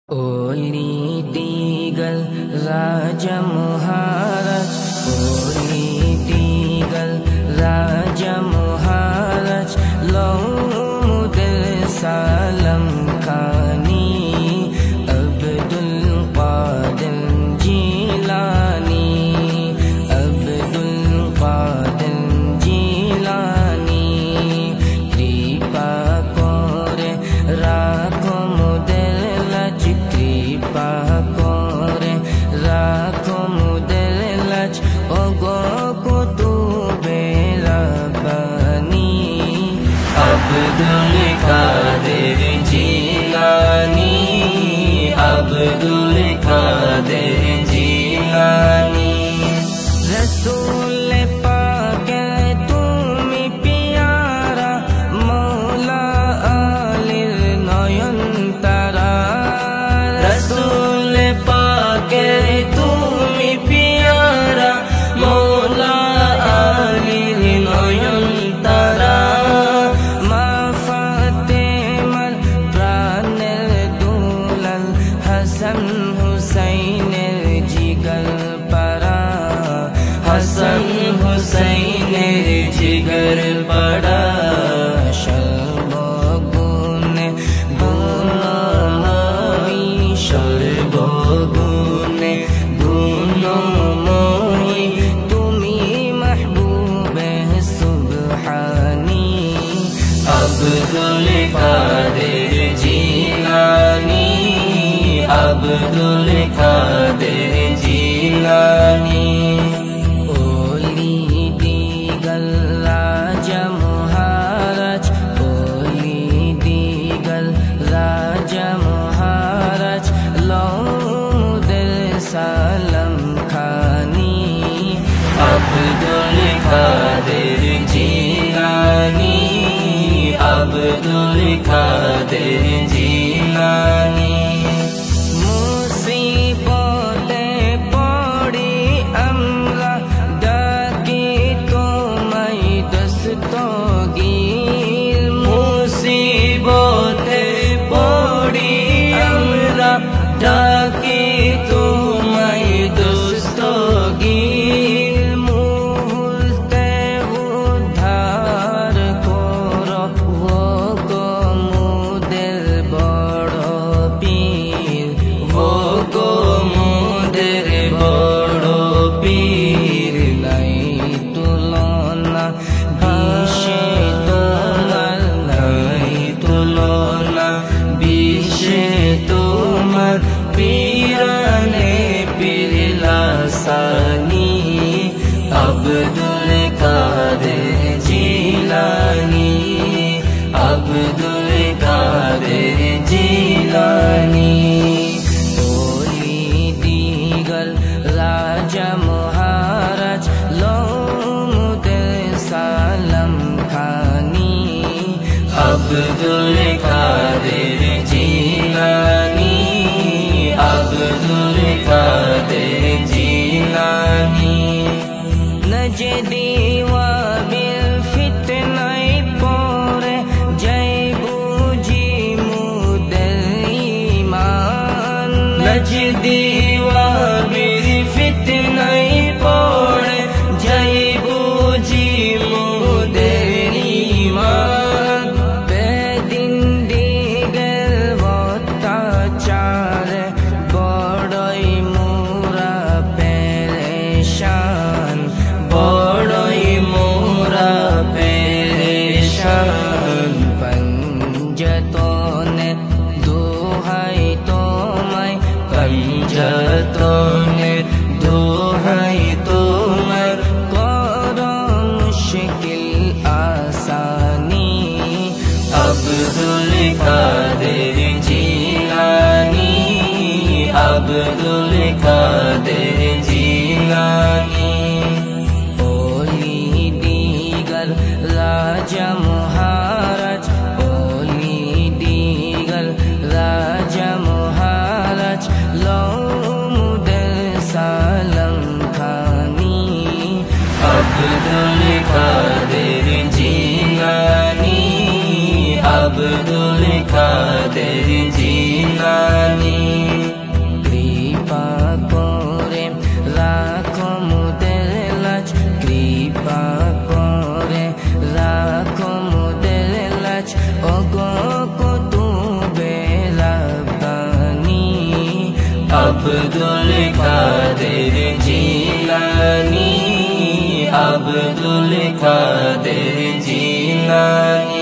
Oli Digal Raja Muharaj, Oli Digal Raja Muharaj, Laumudil Salam Khani, Abdul Qadir Jilani, Abdul Qadir Jilani, Kripa kore rakho mudel कृपा करे राखो मुदल लज ओगो कुतुबे रब्बानी अब्दुल कादिर जीलानी अब्दुल कादिर जीलानी रसूल पाक तुमी प्यारा मौला आलिर नयन तारा रसूल पाक तुमी प्यारा मौला आलिर नयन तारा मा फातेमार प्राणेर दुलाल हासान हुसैनेर जिगर पारा हासान हुसैनेर जिगर पारा সর্বগুণে গুণময়ী তুমি মাহবুবে সুবহানী আব্দুল কাদের জিলানী আব্দুল কাদের জিলানী ওলি দিগল রাজা মহারাজ ওলি দিগল রাজা মহারাজ সালাম খানি আব্দুল কাদের জিলানি আব্দুল কাদের জিলানি মুসিবতে পড়ি আমরা ডাকি তোমায় দস্তগীর মুসিবতে পড়ি আমরা ডাকি তোমায় দস্তগীর মুহূর্তে উদ্ধার করো ও গো মুদের বড় পীর ও গো মুদের বড় পীর নাই তুলনা বিশ্বে তোমার নাই তুলনা বিশ্বে তোমার পীরানে পীরলাসানি আব্দুল কাদের জিলানি আব্দুল কাদের জিলানি ওলি দিগল রাজা মহারাজ লৌমুদে সালাম খানি আব্দুল কাদের জিলানি আব্দুল কাদের জিলানি নজদি ওয়াবিল ফিতনায় পড়ে যাইবু জি মুদের ঈমান নজদি ওয়াবিল ফিতনায় পড়ে যাইবু জি মুদের ঈমান বেদিন দিগের অত্যাচার বড়ই মোরা পেরেশান বড়ই মোরা পেরেশান পঞ্জতনে দোহাই তোমায় পঞ্জতনে দোহাই তোমায় করো মুশকিল আসানি আব্দুল কাদের জিলানি আব্দুল কাদের জিলানি ওলি দিগল রাজা মহারাজ ওলি দিগল রাজা মহারাজ লৌমুদে সালাম খানি আব্দুল কাদের জিলানি আব্দুল কাদের জিলানী। আব্দুল কাদের জিলানী, আব্দুল কাদের জিলানী।